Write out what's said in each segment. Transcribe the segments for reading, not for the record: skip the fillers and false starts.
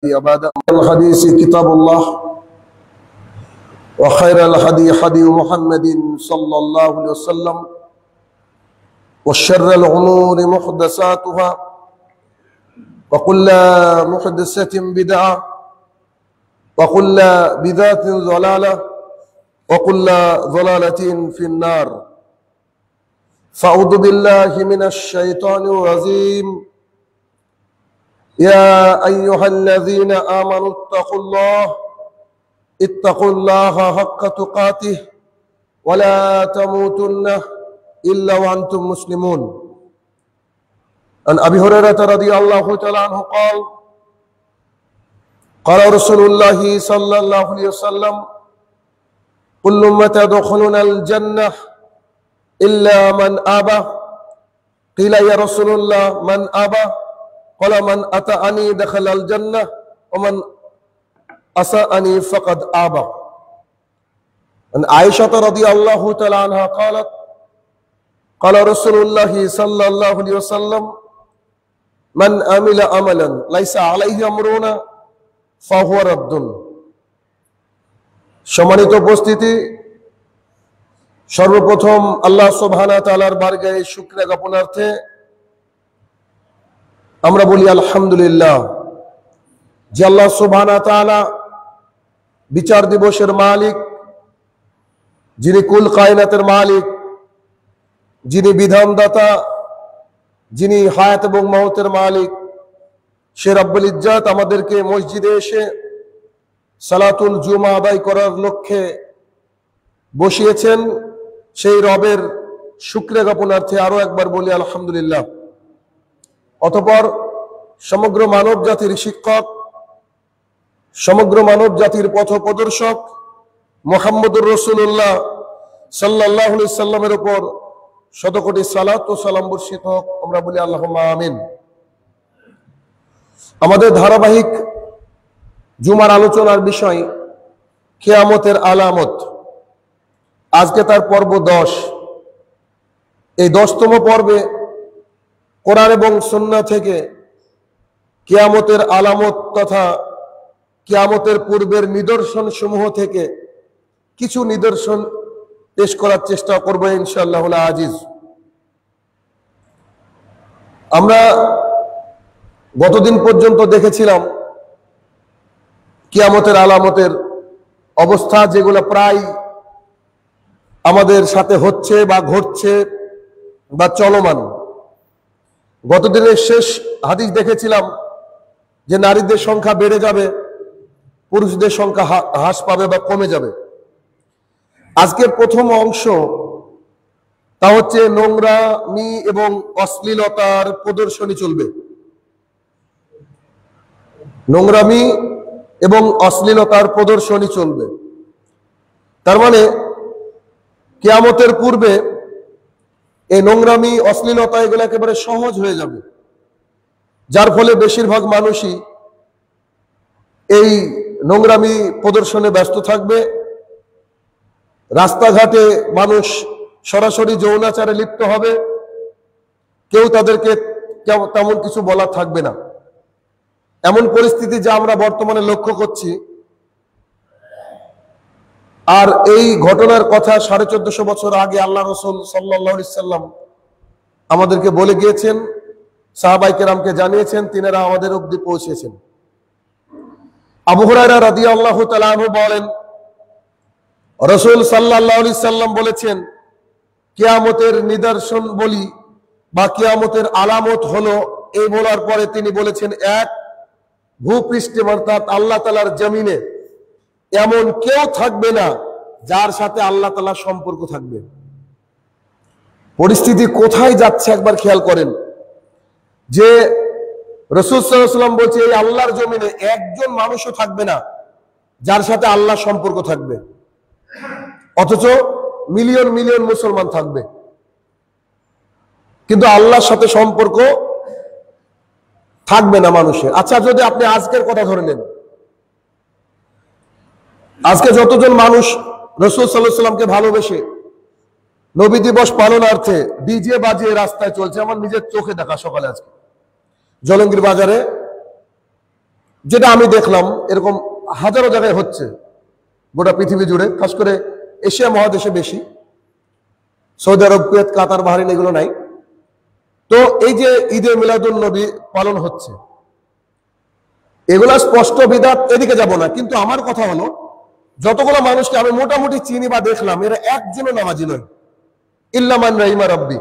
بعد الحديث كتاب الله وخير الهدي هدي محمد صلى الله عليه وسلم وشر الأمور محدثاتها وكل محدثة بدعة وكل بدعة ضلالة وكل ضلالة في النار. فأعوذ بالله من الشيطان الرجيم. يا أيها الذين آمنوا اتقوا الله حق تقاته ولا تموتن إلا وأنتم مسلمون. عن أبي هريرة رضي الله تعالى عنه قال رسول الله صلى الله عليه وسلم: كل أمتي يدخلون الجنة إلا من أبى. قيل يا رسول الله من أبى؟ قال من أطاعني دخل الجنة ومن أساءني فقد أبى. عن عائشة رضي الله تعالى عنها قالت: قال رسول الله صلى الله عليه وسلم: من عمل عملا ليس عليه أمرنا فهو رد. সম্মানিত উপস্থিতি, সর্বপ্রথম আল্লাহ সুবহানাহু ওয়া তাআলার বারগাহে শুকরিয়া জ্ঞাপনার্থে আমরা বলি আলহামদুলিল্লাহ, যে আল্লাহ সুবহানাহু ওয়া তাআলা বিচার দিবসের মালিক, যিনি কুল কায়নাতের মালিক, যিনি বিধানদাতা, যিনি হায়াত এবং মওতের মালিক, সে রব্বুল ইজ্জত আমাদেরকে মসজিদে এসে সালাতুল জুমা আদায় করার লক্ষ্যে বসিয়েছেন। সেই রবের শুকরিয়া জ্ঞাপনার্থে আরো একবার বলি আলহামদুলিল্লাহ। অতঃপর সমগ্র মানব জাতির শিক্ষক, সমগ্র মানব জাতির পথ প্রদর্শক মুহাম্মদুর রাসূলুল্লাহ সাল্লাল্লাহু আলাইহি সাল্লামের উপর শতকোটি সালাত ও সালাম বর্ষিত হোক, আমরা বলি আল্লাহুম্মা আমিন। আমাদের ধারাবাহিক জুমার আলোচনার বিষয় কিয়ামতের আলামত। আজকে তার পর্ব 10। এই 10তম পর্বে কোরআন এবং সুন্নাহ থেকে কিয়ামতের আলামত তথা কিয়ামতের পূর্বের নিদর্শন সমূহ থেকে কিছু নিদর্শন পেশ করার চেষ্টা করব ইনশাআল্লাহ আজিজ। আমরা গতদিন পর্যন্ত দেখেছিলাম কিয়ামতের আলামতের অবস্থা, যেগুলো প্রায় আমাদের সাথে হচ্ছে বা ঘটছে বা চলমান। গতদিনের শেষ হাদিস দেখেছিলাম যে নারীদের সংখ্যা বেড়ে যাবে, পুরুষদের সংখ্যা হ্রাস পাবে বা কমে যাবে। আজকের প্রথম অংশ তা হচ্ছে নোংরামি এবং অশ্লীলতার প্রদর্শনী চলবে। নোংরামি এবং অশ্লীলতার প্রদর্শনী চলবে, তার মানে কিয়ামতের পূর্বে এই নোংরামি অশ্লীলতা এগুলো একেবারে সহজ হয়ে যাবে, যার ফলে বেশিরভাগ মানুষই এই নোংরামি প্রদর্শনে ব্যস্ত থাকবে। রাস্তাঘাটে মানুষ সরাসরি যৌনাচারে লিপ্ত হবে, কেউ তাদেরকে তেমন কিছু বলার থাকবে না। এমন পরিস্থিতি যা আমরা বর্তমানে লক্ষ্য করছি। আর এই ঘটনার কথা 1450 বছর আগে আল্লাহ রাসূল সাল্লাল্লাহু আলাইহি সাল্লাম আমাদেরকে বলে গিয়েছেন, সাহাবায়ে কেরামকে জানিয়েছেন, তিনারা আমাদের অবধি পৌঁছেছেন। আবু হুরায়রা রাদিয়াল্লাহু তাআলা আনহু বলেন, রাসূল সাল্লাল্লাহু আলাইহি সাল্লাম বলেছেন, কিয়ামতের নিদর্শন বলি বা কিয়ামতের আলামত হলো, এই বলার পরে তিনি বলেছেন, এক, ভূপৃষ্ঠে অর্থাৎ আল্লাহ তাআলার জমিনে এমন কেউ থাকবে না যার সাথে আল্লাহ তাআলার সম্পর্ক থাকবে। পরিস্থিতি কোথায় যাচ্ছে একবার খেয়াল করেন, যে রাসূল সাল্লাল্লাহু আলাইহি ওয়াসাল্লাম বলছে এই আল্লাহর জমিনে একজন মানুষও থাকবে না যার সাথে আল্লাহর সম্পর্ক থাকবে, অথচ মিলিয়ন মিলিয়ন মুসলমান থাকবে, কিন্তু আল্লাহর সাথে সম্পর্ক থাকবে না মানুষের। আচ্ছা, যদি আপনি আজকের কথা ধরে নেন, আজকে যতজন মানুষ রাসূল সাল্লাল্লাহু আলাইহি ওয়াসাল্লামকে ভালোবেসে নবী দিবস পালনার্থে ডিজে বাজিয়ে রাস্তায় চলছে, আমার নিজের চোখে দেখা, সকালে আজকে জলঙ্গির বাজারে যেটা আমি দেখলাম এরকম হাজারো জায়গায় হচ্ছে গোটা পৃথিবী জুড়ে, খাস করে এশিয়া মহাদেশে বেশি, সৌদি আরব, কুয়েত, কাতার, বাহরাইন এগুলো নাই। তো এই যে ঈদে মিলাদুন নবী পালন হচ্ছে, এগুলা স্পষ্ট বিদআত, এদিকে যাব না। কিন্তু আমার কথা হলো, যতগুলো মানুষকে আমি মোটামুটি চিনি বা দেখলাম, এরা একজনও নামাজি নয়, ইল্লা মান রাহিমা রাব্বি,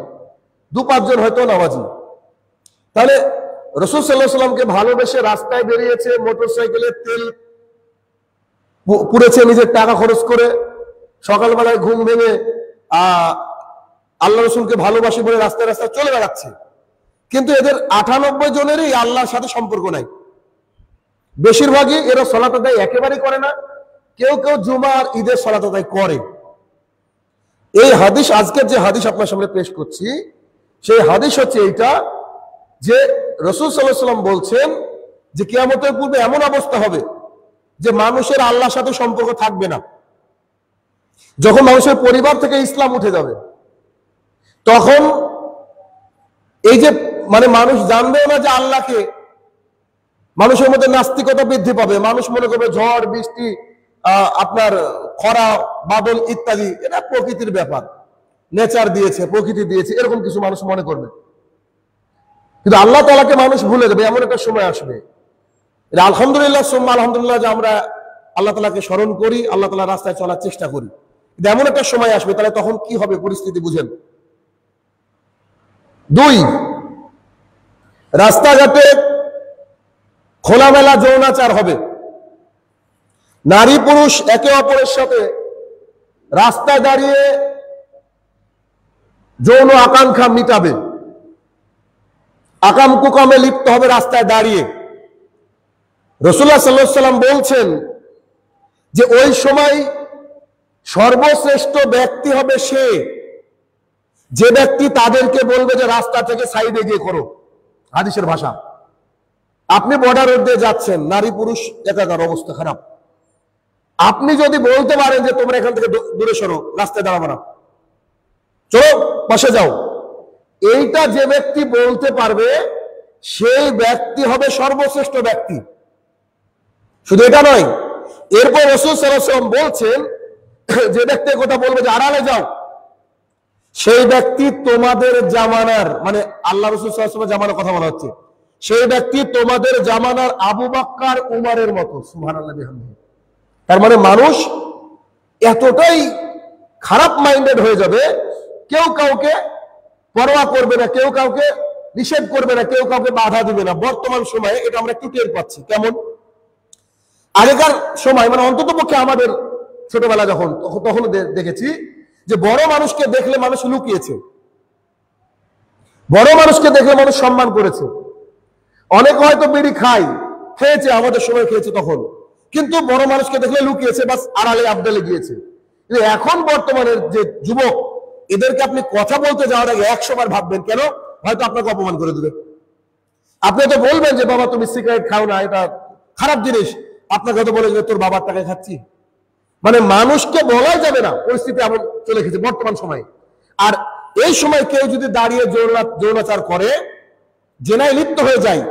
2-5 জন হয়তো নামাজি। তাহলে রাসূল সাল্লাল্লাহু আলাইহি ওয়াসাল্লামকে ভালোবেসে রাস্তায় বেরিয়েছে, মোটরসাইকেলে তেল পুড়েছে নিজের টাকা খরচ করে, সকালবেলায় ঘুম ভেঙে আল্লাহ রসুলকে ভালোবাসি বলে রাস্তায় রাস্তায় চলে বেড়াচ্ছে। কিন্তু এদের 98 জনেরই আল্লাহর সাথে সম্পর্ক নাই। বেশিরভাগই এরা সালাত আদায় একেবারেই করে না, কেউ কেউ জুমা আর ঈদের সালাত আদায় করে। এই হাদিস, আজকের যে হাদিস আপনার সামনে পেশ করছি, সেই হাদিস হচ্ছে এইটা যে রাসূল সাল্লাল্লাহু আলাইহি ওয়াসাল্লাম বলছেন যে কিয়ামতের পূর্বে এমন অবস্থা হবে যে মানুষের আল্লাহর সাথে সম্পর্ক থাকবে না। যখন মানুষের পরিবার থেকে ইসলাম উঠে যাবে, তখন এই যে মানুষ জানবেও না যে আল্লাহকে, মানুষের মধ্যে নাস্তিকতা বৃদ্ধি পাবে। মানুষ মনে করবে ঝড় বৃষ্টি, আপনার খরা বাদল ইত্যাদি এটা প্রকৃতির ব্যাপার, নেচার দিয়েছে, প্রকৃতি দিয়েছে, এরকম কিছু মানুষ মনে করবে। কিন্তু আল্লাহ তাআলাকে মানুষ ভুলে যাবে, এমন একটা সময় আসবে। এটা আলহামদুলিল্লাহ সুম্মা আলহামদুলিল্লাহ যে আমরা আল্লাহ তাআলাকে স্মরণ করি, আল্লাহ তাআলার রাস্তায় চলার চেষ্টা করি। কিন্তু এমন একটা সময় আসবে, তাহলে তখন কি হবে পরিস্থিতি বুঝেন। 2, রাস্তাঘাটে খোলামেলা যৌনাচার হবে। নারী পুরুষ একে অপরের সাথে রাস্তায় দাঁড়িয়ে যৌন আকাঙ্ক্ষা মিটাবে, আকাম কুকামে লিপ্ত হবে রাস্তায় দাঁড়িয়ে। রাসূলুল্লাহ সাল্লাল্লাহু আলাইহি ওয়াসাল্লাম বলছেন যে ওই সময় সর্বশ্রেষ্ঠ ব্যক্তি হবে সে, যে ব্যক্তি তাদেরকে বলবে যে রাস্তা থেকে সাইডে গিয়ে করো। হাদিসের ভাষা, আপনি বর্ডার রোড দিয়ে যাচ্ছেন, নারী পুরুষ একাকার, অবস্থা খারাপ। আপনি যদি বলতে পারেন যে তোমরা এখান থেকে দূরে সরো, রাস্তায় দাঁড়াবো না, চলো পাশে যাও, এইটা যে ব্যক্তি বলতে পারবে সেই ব্যক্তি হবে সর্বশ্রেষ্ঠ ব্যক্তি। শুধু এটা নয়, এরপর রাসূল সাল্লাল্লাহু আলাইহি ওয়াসাল্লাম বলছেন যে ব্যক্তি কথা বলবে যে আড়ালে যাও, সেই ব্যক্তি তোমাদের জামানার, আল্লাহ রাসূল সাল্লাল্লাহু আলাইহি ওয়াসাল্লাম জামানার কথা বলা হচ্ছে, সেই ব্যক্তি তোমাদের জামানার আবু বকর উমরের মতো। সুবহানাল্লাহ বিহামদিহি। তার মানুষ এতটাই খারাপ মাইন্ডেড হয়ে যাবে, কেউ কাউকে পরোয়া করবে না, কেউ কাউকে নিষেধ করবে না, কেউ কাউকে বাধা দিবে না। বর্তমান সময়ে এটা আমরা একটু টের পাচ্ছি। কেমন? আগেকার সময় অন্তত পক্ষে আমাদের ছোটবেলা তখন দেখেছি যে বড় মানুষকে দেখলে মানুষ লুকিয়েছে, বড় মানুষকে দেখলে মানুষ সম্মান করেছে। অনেক হয়তো বিড়ি খেয়েছে, আমাদের সময় খেয়েছে তখন, কিন্তু বড় মানুষকে দেখলে লুকিয়েছে, বাস আড়ালে আবডালে গিয়েছে। কিন্তু এখন বর্তমানের যে যুবক, এদেরকে আপনি কথা বলতে যাওয়ার আগে 100 বার ভাববেন, কেন? হয়তো আপনাকে অপমান করে দেবে। আপনি তো বলবেন যে বাবা তুমি সিগারেট খাও না, এটা খারাপ জিনিস, আপনাকে হয়তো বলে যে তোর বাবার টাকায় খাচ্ছি। মানুষকে বলাই যাবে না, পরিস্থিতি এমন চলে গেছে বর্তমান সময়ে। আর এই সময় কেউ যদি দাঁড়িয়ে যৌনাচার করে, জেনায় লিপ্ত হয়ে যায়,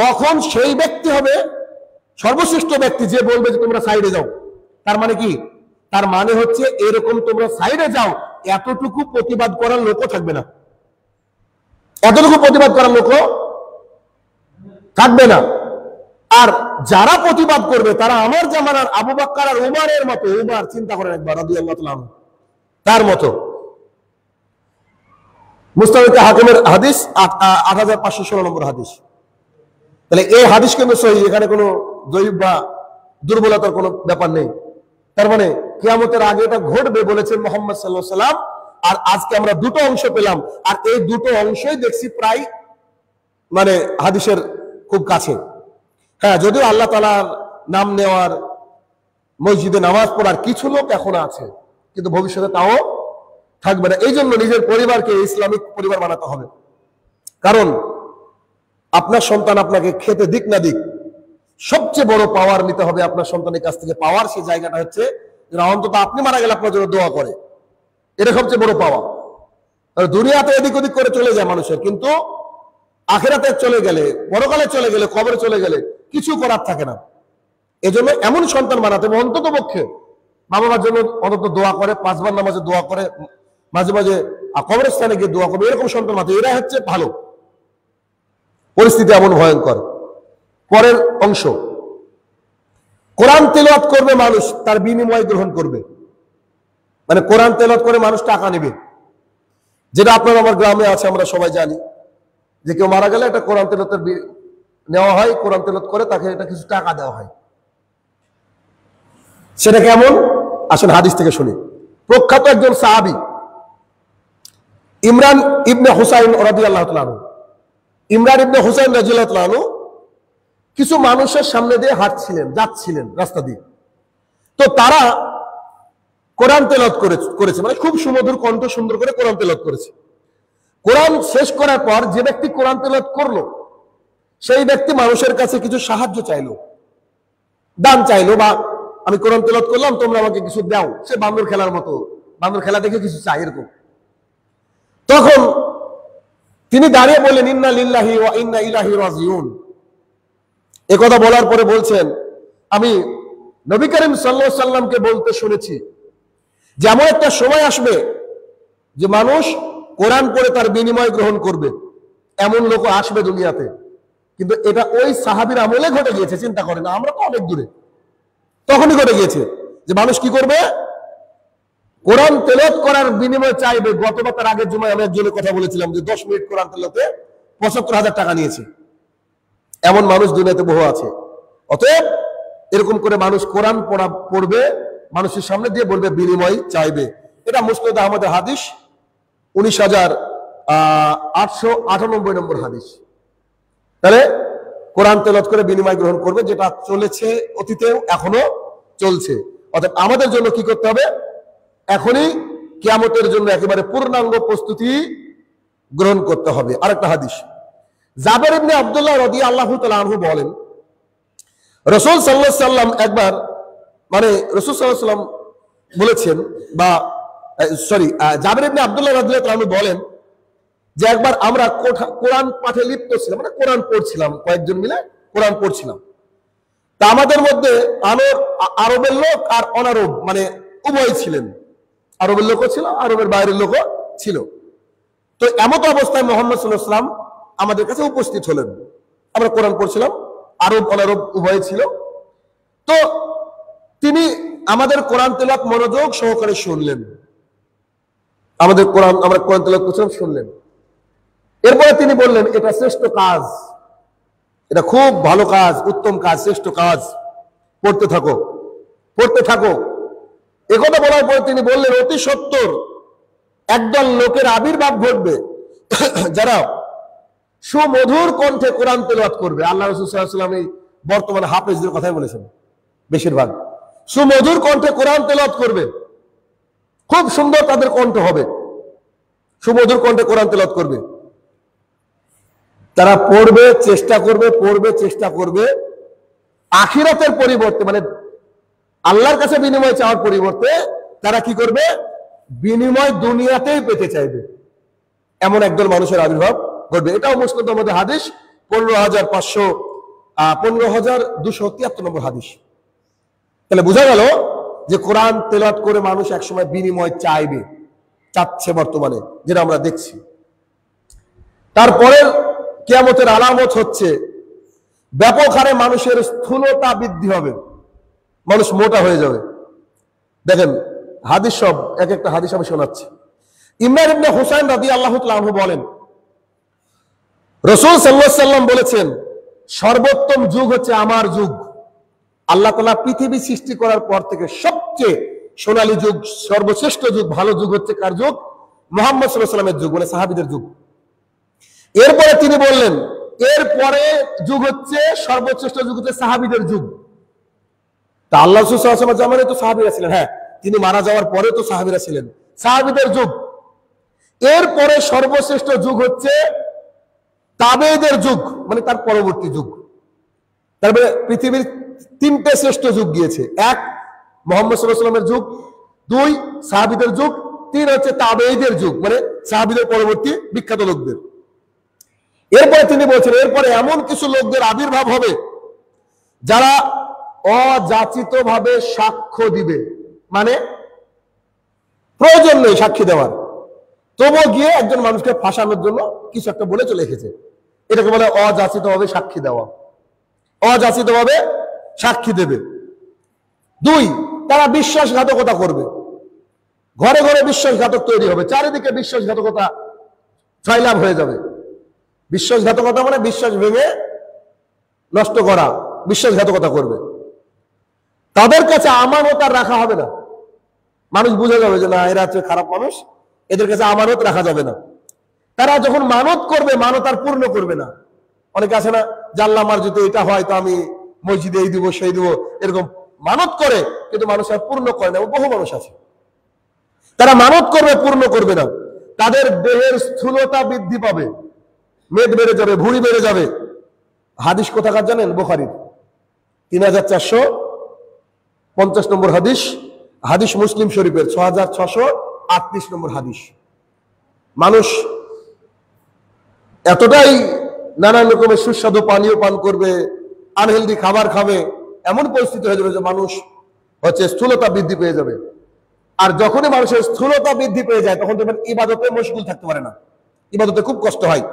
তখন সেই ব্যক্তি হবে সর্বশ্রেষ্ঠ ব্যক্তি যে বলবে যে তোমরা সাইডে যাও। তার কি? তার হচ্ছে এরকম তোমরা সাইডে যাও, এতটুকু প্রতিবাদ করার লোকও থাকবে না, এতটুকু প্রতিবাদ করার লোকও থাকবে না। আর যারা প্রতিবাদ করবে তারা আমার জামানার আবু বকর আর উমরের মতো। উমর, চিন্তা করেন একবার, রাদিয়াল্লাহু তাআলা আনহু, তার মতো। মুস্তাদরাক হাকিমের হাদিস 8516 নম্বর হাদিস। তাহলে এই হাদিস কিন্তু সহিহ, এখানে কোনো জয়ীফ বা দুর্বলতার কোনো ব্যাপার নেই। তার কিয়ামতের আগে এটা ঘটবে বলেছেন মুহাম্মদ সাল্লাল্লাহু আলাইহি ওয়াসাল্লাম। আর আজকে আমরা দুটো অংশ পেলাম, আর এই দুটো অংশই দেখছি প্রায় হাদিসের খুব কাছে। হ্যাঁ, যদিও আল্লাহ তাআলার নাম নেওয়ার, মসজিদে নামাজ পড়ার কিছু লোক এখন আছে, কিন্তু ভবিষ্যতে তাও থাকবে না। এই জন্য নিজের পরিবারকে ইসলামিক পরিবার বানাতে হবে। কারণ আপনার সন্তান আপনাকে খেতে দিক না দিক, সবচেয়ে বড় পাওয়ার নিতে হবে আপনার সন্তানের কাছ থেকে। পাওয়ার সেই জায়গাটা হচ্ছে অন্তত আপনি মারা গেলে আপনার জন্য দোয়া করে, এটা সবচেয়ে বড় পাওয়া। দুনিয়াতে এদিক ওদিক করে চলে যায় মানুষের, কিন্তু আখিরাতে চলে গেলে, পরকালে চলে গেলে, কবরে চলে গেলে কিছু করার থাকে না। এজন্য এমন সন্তান বানাতে হবে, অন্তত পক্ষে মা বাবার জন্য অন্তত দোয়া করে, 5 বার নামাজে দোয়া করে, মাঝে মাঝে কবরস্থানে গিয়ে দোয়া করবে, এরকম সন্তান বানাতে, এরা হচ্ছে ভালো। পরিস্থিতি এমন ভয়ঙ্কর। পরের অংশ, কোরআন তেলাওয়াত করবে মানুষ, তার বিনিময় গ্রহণ করবে। মানে কোরআন তেলাওয়াত করে মানুষ টাকা নেবে, যেটা আপনার আমার গ্রামে আছে, আমরা সবাই জানি যে কেউ মারা গেলে একটা কোরআন তেলাওয়াতের নেওয়া হয়, কোরআন তেলাওয়াত করে তাকে এটা কিছু টাকা দেওয়া হয়। সেটা কেমন? আসেন হাদিস থেকে শুনি। প্রখ্যাত একজন সাহাবী ইমরান ইবনে হুসাইন রাদিয়াল্লাহু তাআলা আনহু, ইমরান ইবনে হুসাইন রাদিয়াল্লাহু তাআলা আনহু কিছু মানুষের সামনে দিয়ে হাঁটছিলেন, যাচ্ছিলেন রাস্তা দিয়ে। তো তারা কোরআন তেলাওয়াত করেছে, মানে খুব সুমধুর কণ্ঠ, সুন্দর করে কোরআন তেলাওয়াত করেছে। কোরআন শেষ করার পর যে ব্যক্তি কোরআন তেলাওয়াত করলো, সেই ব্যক্তি মানুষের কাছে কিছু সাহায্য চাইলো, দান চাইলো, বা আমি কোরআন তেলাওয়াত করলাম, তোমরা আমাকে কিছু দাও। সে বান্দর খেলার মতো, বান্দর খেলা দেখে কিছু চাই এরকম। তখন তিনি দাঁড়িয়ে বললেন, ইন্না লিল্লাহি ওয়া ইন্না ইলাইহি রাজিউন। একথা বলার পরে বলছেন, আমি নবী করিম সাল্লাল্লাহু আলাইহি সাল্লামকে বলতে শুনেছি যে এমন একটা সময় আসবে যে মানুষ কোরআন পড়ে তার বিনিময় গ্রহণ করবে, এমন লোক আসবে দুনিয়াতে। কিন্তু এটা ওই সাহাবীর আমলে ঘটে গিয়েছে, চিন্তা করেন, আমরা তো অনেক দূরে। তখনই ঘটে গিয়েছে যে মানুষ কি করবে, কোরআন তেলাওয়াত করার বিনিময় চাইবে। গতবার তার আগের জুমায় আমি একজনের কথা বলেছিলাম যে 10 মিনিট কোরআন তেলাওয়াতে ৭৫,০০০ টাকা নিয়েছে। এমন মানুষ দুনিয়াতে বহু আছে। অতএব এরকম করে মানুষ কোরআন পড়বে, মানুষের সামনে দিয়ে বলবে, বিনিময় চাইবে। এটা মুসনাদ আহমদের হাদিস, ১৯,৮৯৮ নম্বর হাদিস। তাহলে কোরআন তেলাওয়াত করে বিনিময় গ্রহণ করবে, যেটা চলেছে অতীতেও, এখনো চলছে। অর্থাৎ আমাদের জন্য কি করতে হবে, এখনই কিয়ামতের জন্য একেবারে পূর্ণাঙ্গ প্রস্তুতি গ্রহণ করতে হবে। আরেকটা হাদিস, জাবের ইবনে আব্দুল্লাহ রাদিয়াল্লাহু তাআলা আনহু বলেন, রাসূল সাল্লাল্লাহু আলাইহি সাল্লাম একবার, মানে রাসূল সাল্লাল্লাহু আলাইহি সাল্লাম বলেছেন, বা সরি, জাবের ইবনে আব্দুল্লাহ রাদিয়াল্লাহু তাআলা আনহু বলেন যে একবার আমরা কোরআন পাঠে লিপ্ত ছিলাম, মানে কোরআন পড়ছিলাম, কয়েকজন মিলে কোরআন পড়ছিলাম। তা আমাদের মধ্যে আরবের লোক আর অনারব, মানে উভয় ছিলেন। আরবের লোকও ছিল, আরবের বাইরের লোকও ছিল। তো এমত অবস্থায় মুহাম্মদ সাল্লাল্লাহু আলাইহি ওয়াসাল্লাম আমাদের কাছে উপস্থিত হলেন। আমরা কোরআন পড়ছিলাম, আরব অনারব উভয় ছিল। তো তিনি আমাদের কোরআন তেলাওয়াত মনোযোগ সহকারে শুনলেন। আমরা কোরআন তেলাওয়াত করছিলাম, শুনলেন। এরপরে তিনি বললেন, এটা শ্রেষ্ঠ কাজ, এটা খুব ভালো কাজ, উত্তম কাজ, শ্রেষ্ঠ কাজ, পড়তে থাকো, পড়তে থাকো। একথা বলার পরে তিনি বললেন, অতি সত্বর একদল লোকের আবির্ভাব ঘটবে যারা সুমধুর কণ্ঠে কোরআন তেলাওয়াত করবে। আল্লাহ রাসূল সাল্লাল্লাহু আলাইহি ওয়াসাল্লাম এই বর্তমানে হাফেজদের কথাই বলেছেন, বেশিরভাগ সুমধুর কণ্ঠে কোরআন তেলাওয়াত করবে, খুব সুন্দর তাদের কণ্ঠ হবে, সুমধুর কণ্ঠে কোরআন তেলাওয়াত করবে। তারা পড়বে, চেষ্টা করবে, পড়বে, চেষ্টা করবে, আখিরাতের পরিবর্তে, মানে আল্লাহর কাছে বিনিময় চাওয়ার পরিবর্তে তারা কি করবে, বিনিময় দুনিয়াতেই পেতে চাইবে। এমন একদল মানুষের আবির্ভাব ঘটবে। এটাও মুসনাদ আহমদের হাদিস, ১৫,২৭৩ নম্বর হাদিস। তাহলে বোঝা গেল যে কোরআন তেলাওয়াত করে মানুষ একসময় বিনিময় চাইবে, চাচ্ছে বর্তমানে, যেটা আমরা দেখছি। তারপরে কিয়ামতের আলামত হচ্ছে ব্যাপক হারে মানুষের স্থূলতা বৃদ্ধি হবে, মানুষ মোটা হয়ে যাবে। দেখেন হাদিস, সব এক একটা হাদিস আমি শোনাচ্ছি। ইমরান ইবনে হুসাইন রাদিয়াল্লাহু তাআলা আনহু বলেন, রাসূল সাল্লাল্লাহু আলাইহি সাল্লাম বলেছেন, সর্বোত্তম যুগ হচ্ছে আমার যুগ। আল্লাহ তাআলা পৃথিবী সৃষ্টি করার পর থেকে সবচেয়ে সোনালী যুগ, সর্বশ্রেষ্ঠ যুগ, ভালো যুগ হচ্ছে কার যুগ? মুহাম্মদ সাল্লাল্লাহু আলাইহি সাল্লামের যুগ, মানে সাহাবীদের যুগ। এরপরে তিনি বললেন, এরপরে যুগ হচ্ছে, সর্বশ্রেষ্ঠ যুগ হচ্ছে সাহাবীদের যুগ। তা আল্লাহ রাসূল সাল্লাল্লাহু আলাইহি ওয়াসাল্লামের জামানায় তো সাহাবীরা ছিলেন, হ্যাঁ, তিনি মারা যাওয়ার পরে তো সাহাবীরা ছিলেন, সাহাবীদের যুগ। এরপরে সর্বশ্রেষ্ঠ যুগ হচ্ছে তাবেঈদের যুগ, মানে তার পরবর্তী যুগ। তারপরে পৃথিবীর 3টে শ্রেষ্ঠ যুগ গিয়েছে। 1 মুহাম্মদ সাল্লাল্লাহু আলাইহি ওয়াসাল্লামের যুগ, 2 সাহাবীদের যুগ, 3 হচ্ছে তাবেঈদের যুগ, মানে সাহাবীদের পরবর্তী বিখ্যাত লোকদের। এরপরে তিনি বলছেন, এরপরে এমন কিছু লোকদের আবির্ভাব হবে যারা অযাচিত ভাবে সাক্ষ্য দিবে, মানে প্রয়োজন নেই সাক্ষী দেওয়ার, তবুও গিয়ে একজন মানুষকে ফাঁসানোর জন্য কিছু একটা বলে চলে এসেছে, এটাকে বলে অযাচিত ভাবে সাক্ষী দেওয়া। অযাচিত ভাবে সাক্ষী দেবে। 2, তারা বিশ্বাসঘাতকতা করবে। ঘরে ঘরে বিশ্বাসঘাতক তৈরি হবে, চারিদিকে বিশ্বাসঘাতকতা ছয়লাভ হয়ে যাবে। বিশ্বাসঘাতকতা মানে বিশ্বাস ভেঙে নষ্ট করা, বিশ্বাসঘাতকতা করবে। তাদের কাছে আমানত আর রাখা হবে না। মানুষ বুঝে যাবে যে না, এরা হচ্ছে খারাপ মানুষ, এদের কাছে আমানত রাখা যাবে না। তারা যখন মানত করবে, মানত আর পূর্ণ করবে না। অনেকে আছে না, জানলা আমার যদি এটা হয় তো আমি মসজিদে এই দিব সেই দিব, এরকম মানত করে কিন্তু মানুষ আর পূর্ণ করে না। বহু মানুষ আছে তারা মানত করবে, পূর্ণ করবে না। তাদের দেহের স্থূলতা বৃদ্ধি পাবে, মেদ বেড়ে যাবে, ভুঁড়ি বেড়ে যাবে। হাদিস কোথাকার জানেন? বুখারীর 3450 নম্বর হাদিস, হাদিস মুসলিম শরীফের 6638 নম্বর হাদিস। মানুষ এতটাই নানান রকমের সুস্বাদু পানীয় পান করবে, আনহেলদি খাবার খাবে, এমন পরিস্থিতি হয়ে যাবে যে মানুষ হচ্ছে স্থূলতা বৃদ্ধি পেয়ে যাবে। আর যখনই মানুষের স্থূলতা বৃদ্ধি পেয়ে যায় তখন দেখবেন ইবাদতে মশগুল থাকতে পারে না, ইবাদতে খুব কষ্ট হয়,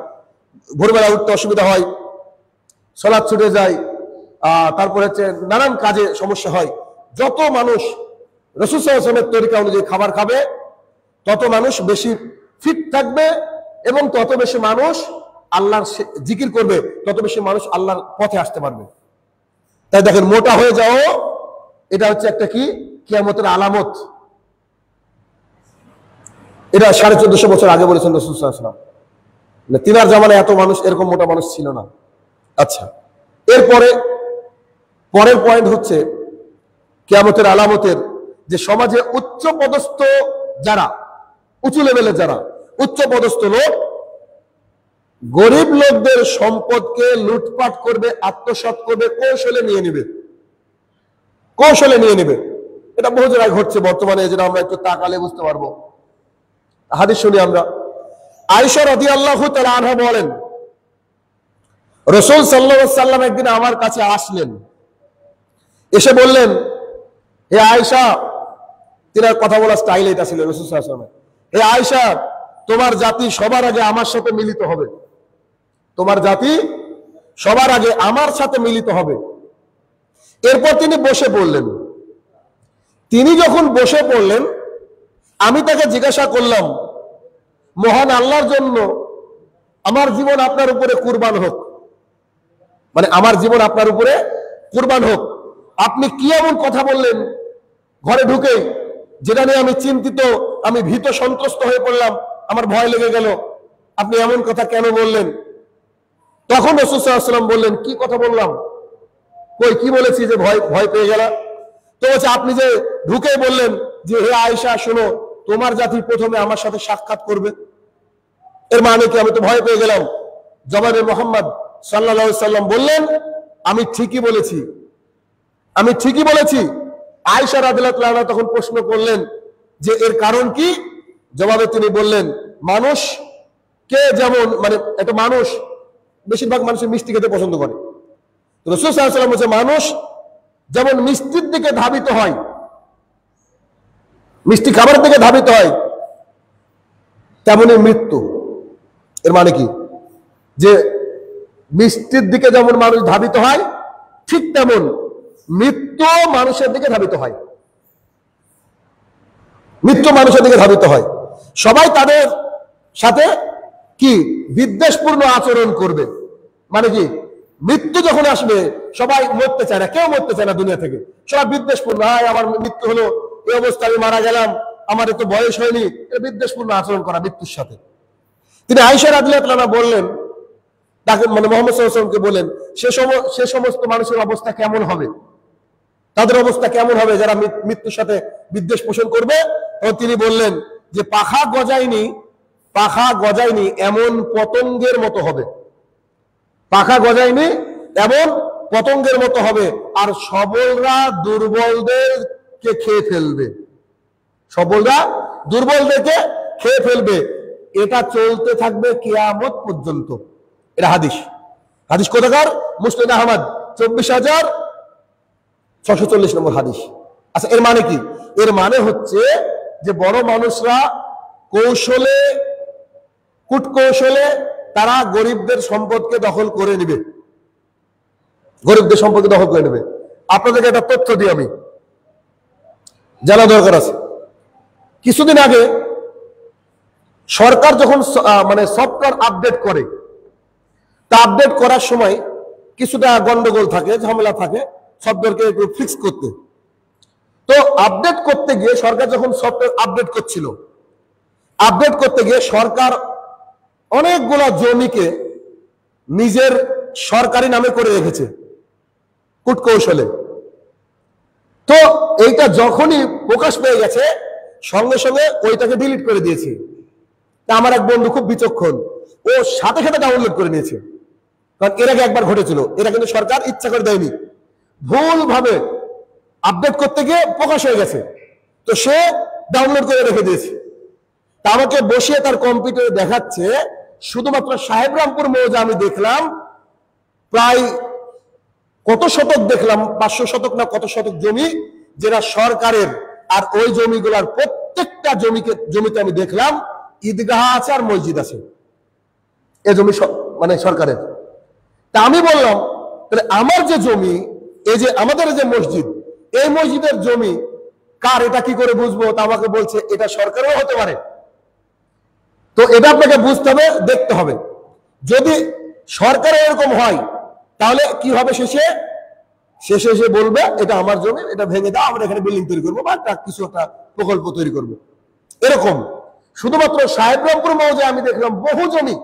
ভোরবেলা উঠতে অসুবিধা হয়, সালাত ছুটে যায়, তারপরে হচ্ছে নানান কাজে সমস্যা হয়। যত মানুষ রাসূল সাল্লাল্লাহু আলাইহি ওয়াসাল্লামের তরিকা অনুযায়ী খাবার খাবে তত মানুষ বেশি ফিট থাকবে এবং তত বেশি মানুষ আল্লাহর জিকির করবে, তত বেশি মানুষ আল্লাহর পথে আসতে পারবে। তাই দেখেন, মোটা হয়ে যাও এটা হচ্ছে একটা কি কিয়ামতের আলামত। এটা 1450 বছর আগে বলেছেন রাসূল সাল্লাল্লাহু আলাইহি ওয়াসাল্লাম। তিনার জামানায় এত মানুষ, এরকম মোটা মানুষ ছিল না। আচ্ছা, এরপরে পরের পয়েন্ট হচ্ছে কিয়ামতের আলামতের, যে সমাজে উচ্চ পদস্থ যারা, উঁচু লেভেলের যারা উচ্চ পদস্থ লোক, গরিব লোকদের সম্পদকে লুটপাট করবে, আত্মসাৎ করবে, কৌশলে নিয়ে নেবে, কৌশলে নিয়ে নেবে। এটা বহু জায়গায় ঘটছে বর্তমানে, যেটা আমরা একটু তাকালে বুঝতে পারবো। হাদিস শুনি আমরা। আয়েশা রাদিয়াল্লাহু তাআলা আনহা বলেন, রাসূল সাল্লাল্লাহু আলাইহি ওয়াসাল্লাম একদিন আমার কাছে আসলেন, এসে বললেন, হে আয়েশা, তিনার কথা বলার স্টাইল এটা ছিল রাসূল সাল্লাল্লাহু আলাইহি ওয়াসাল্লাম, হে আয়েশা, তোমার জাতি সবার আগে আমার সাথে মিলিত হবে, তোমার জাতি সবার আগে আমার সাথে মিলিত হবে। এরপর তিনি বসে পড়লেন। তিনি যখন বসে পড়লেন, আমি তাকে জিজ্ঞাসা করলাম, মহান আল্লাহর জন্য আমার জীবন আপনার উপরে কুরবান হোক, মানে আমার জীবন আপনার উপরে কুরবান হোক, আপনি কি এমন কথা বললেন ঘরে ঢুকেই, যেটা নিয়ে আমি চিন্তিত, আমি ভীত সন্ত্রস্ত হয়ে পড়লাম, আমার ভয় লেগে গেল, আপনি এমন কথা কেন বললেন? তখন রাসূল সাল্লাল্লাহু আলাইহি ওয়াসাল্লাম বললেন, কি কথা বললাম, কই কি বলেছি যে ভয় ভয় পেয়ে গেল? তো বলছে, আপনি যে ঢুকেই বললেন যে হে আয়েশা, শোনো, তোমার জাতি প্রথমে আমার সাথে সাক্ষাৎ করবে, এর মানে কি? আমি তো ভয় পেয়ে গেলাম। জবাবে মুহাম্মদ সাল্লাল্লাহু আলাইহি ওয়াসাল্লাম বললেন, আমি ঠিকই বলেছি, আমি ঠিকই বলেছি। আয়েশা রাদিয়াল্লাহু তাআলা তখন প্রশ্ন করলেন যে এর কারণ কি? জবাবে তিনি বললেন, মানুষ কে যেমন, মানে একটা মানুষ, বেশিরভাগ মানুষের মিষ্টি খেতে পছন্দ করে, রাসূল সাল্লাল্লাহু আলাইহি ওয়াসাল্লাম বলেছে, মানুষ যেমন মিষ্টির দিকে ধাবিত হয়, মিষ্টি খাবারের দিকে ধাবিত হয়, তেমনি মৃত্যু। এর মানে কি? যে মিষ্টির দিকে যেমন মানুষ ধাবিত হয়, ঠিক তেমন মৃত্যু মানুষের দিকে ধাবিত হয়, মৃত্যু মানুষের দিকে ধাবিত হয়। সবাই তাদের সাথে কি বিদ্বেষপূর্ণ আচরণ করবে। মানে কি? মৃত্যু যখন আসবে সবাই মরতে চায় না, কেউ মরতে চায় না দুনিয়া থেকে, সবাই বিদ্বেষপূর্ণ, হায় আমার মৃত্যু হলো, এই অবস্থায় আমি মারা গেলাম, আমার এত বয়স হয়নি, এটা বিদ্বেষপূর্ণ আচরণ করা মৃত্যুর সাথে। তিনি আয়েশা রাদিয়াল্লাহু তাআলা বললেন, তাকে মানে মুহাম্মদ সাল্লাল্লাহু আলাইহি ওয়াসাল্লামকে বলেন, সে সমস্ত মানুষের অবস্থা কেমন হবে, তাদের অবস্থা কেমন হবে যারা মৃত্যুর সাথে বিদ্বেষ পোষণ করবে? তখন তিনি বললেন যে পাখা গজায়নি এমন পতঙ্গের মতো হবে, পাখা গজায়নি এমন পতঙ্গের মতো হবে, আর সবলরা দুর্বলদেরকে খেয়ে ফেলবে, সবলরা দুর্বলদেরকে খেয়ে ফেলবে। এটা চলতে থাকবে কিয়ামত পর্যন্ত। এটা হাদিস, হাদিস কোথাকার? মুসনাদ আহমদ 24,000 640 নম্বর হাদিস। আচ্ছা, এর মানে কি? এর মানে হচ্ছে যে বড় মানুষরা কৌশলে কূটকৌশলে তারা গরিবদের সম্পদকে দখল করে নেবে, গরিবদের সম্পদকে দখল করে নেবে। আপনাদেরকে একটা তথ্য দিই, আমি জানা দরকার আছে। কিছুদিন আগে সরকার যখন মানে সফটওয়্যার আপডেট করে, তা আপডেট করার সময় কিছুটা গন্ডগোল থাকে, ঝামেলা থাকে সফটওয়্যারকে একটু ফিক্স করতে। তো আপডেট করতে গিয়ে সরকার যখন সফটওয়্যার আপডেট করছিল, আপডেট করতে গিয়ে সরকার অনেকগুলো জমিকে নিজের সরকারি নামে করে রেখেছে কূটকৌশলে। তো এইটা যখনই প্রকাশ পেয়ে গেছে সঙ্গে সঙ্গে ওইটাকে ডিলিট করে দিয়েছে। আমার এক বন্ধু খুব বিচক্ষণ, ও সাথে সাথে ডাউনলোড করে নিয়েছে। কারণ এর আগে একবার ঘটেছিল, এটা কিন্তু সরকার ইচ্ছা করে দেয়নি, ভুল ভাবে আপডেট করতে গিয়ে প্রকাশ হয়ে গেছে, তো সে ডাউনলোড করে রেখে দিয়েছে। তা আমাকে বসিয়ে তার কম্পিউটারে দেখাচ্ছে শুধুমাত্র সাহেবরামপুর মৌজা আমি দেখলাম প্রায় কত শতক, দেখলাম 500 শতক না কত শতক জমি যেটা সরকারের। আর ওই জমিগুলার প্রত্যেকটা জমিতে আমি দেখলাম ঈদগাহ আছে আর মসজিদ আছে, এই জমি মানে সরকারের। তা আমি বললাম তাহলে আমার যে জমি, এই যে আমাদের যে মসজিদ, এই মসজিদের জমি কার, এটা কি করে বুঝবো? তা আমাকে বলছে এটা সরকারেরও হতে পারে। তো এটা আপনাকে বুঝতে হবে, দেখতে হবে। যদি সরকারের এরকম হয় তাহলে কি হবে? শেষে এসে বলবে এটা আমার জমি, এটা ভেঙে দাও, আমরা এখানে বিল্ডিং তৈরি করবো বা কিছু একটা প্রকল্প তৈরি করব। এরকম শুধুমাত্র সাহেবরামপুর মৌজায় আমি দেখলাম বহু জমি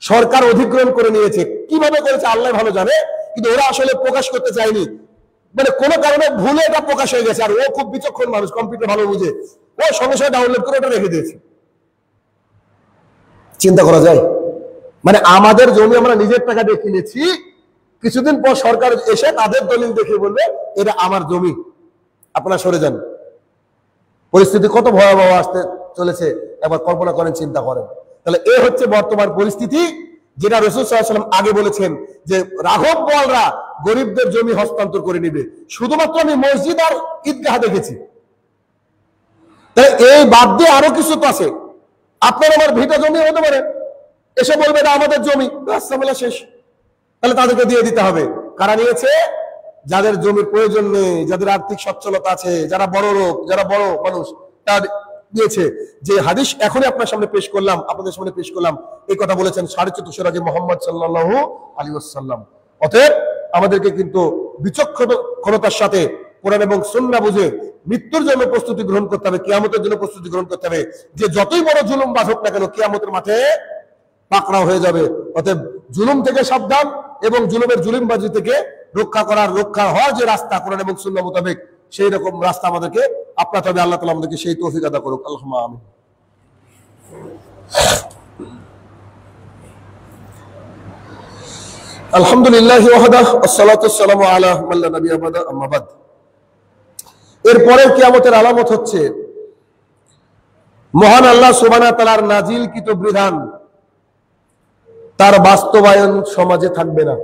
সরকার অধিগ্রহণ করে নিয়েছে। কিভাবে করেছে আল্লাহ ভালো জানে, কিন্তু ওরা আসলে প্রকাশ করতে চায়নি, মানে কোনো কারণে ভুলে এটা প্রকাশ হয়ে গেছে। আর ও খুব বিচক্ষণ মানুষ, কম্পিউটার ভালো বুঝে, ও সঙ্গে সঙ্গে ডাউনলোড করে ওটা রেখে দিয়েছে। চিন্তা করা যায়? মানে আমাদের জমি আমরা নিজের টাকা দিয়ে কিনেছি, কিছুদিন পর সরকার এসে তাদের দলিল দেখে বলবে এটা আমার জমি, আপনারা সরে যান। পরিস্থিতি কত ভয়াবহ আসতে চলেছে একবার কল্পনা করেন, চিন্তা করেন। তাহলে এ হচ্ছে বর্তমান পরিস্থিতি, যেটা রাসূল সাল্লাল্লাহু আলাইহি ওয়াসাল্লাম আগে বলেছেন যে রাঘব বোয়ালরা গরিবদের জমি হস্তান্তর করে নেবে। শুধুমাত্র আমি মসজিদ আর ঈদগাহ দেখেছি। তাই এই বাদ দিয়ে আরো কিছু তো আছে, আপনার আমার ভিটা জমি হতে পারে, এসে বলবে না আমাদের জমি, ঝামেলা শেষ। তাহলে তাদেরকে দিয়ে দিতে হবে। কারা নিয়েছে? যাদের জমির প্রয়োজন নেই, যাদের আর্থিক সচ্ছলতা আছে, যারা বড় লোক, যারা বড় মানুষ, তারা দিয়েছে। যে হাদিস এখনই আপনার সামনে পেশ করলাম, আপনাদের সামনে পেশ করলাম, এই কথা বলেছেন 450 মুহাম্মদ সাল্লাল্লাহু আলাইহি ওয়াসাল্লাম। অতএব আমাদেরকে কিন্তু বিচক্ষণতার সাথে কোরআন এবং সুন্নাহ বুঝে মৃত্যুর জন্য প্রস্তুতি গ্রহণ করতে হবে, কিয়ামতের জন্য প্রস্তুতি গ্রহণ করতে হবে। যে যতই বড় জুলুম বাঁধক না কেন, কিয়ামতের মাঠে পাকড়াও হয়ে যাবে। অতএব জুলুম থেকে সাবধান এবং জুলুমবাজি থেকে রক্ষা হওয়ার যে রাস্তা কোরআন এবং সুন্নাহ মোতাবেক, সেই রকম রাস্তা আমাদেরকে আপনাতে হবে। আল্লাহ তাআলা আমাদেরকে সেই তৌফিক আদা করুক। আল্লাহুম্মা আমিন। আলহামদুলিল্লাহি ওয়াহদাহু ওয়াসসালাতু ওয়াসসালামু আলা মান লা নাবিয়্যা বা'দা, আম্মা বা'দ। এরপরে কিয়ামতের আলামত হচ্ছে মহান আল্লাহ সুবহানাহু ওয়া তাআলার নাজিলকৃত বিধান তার বাস্তবায়ন সমাজে থাকবে না।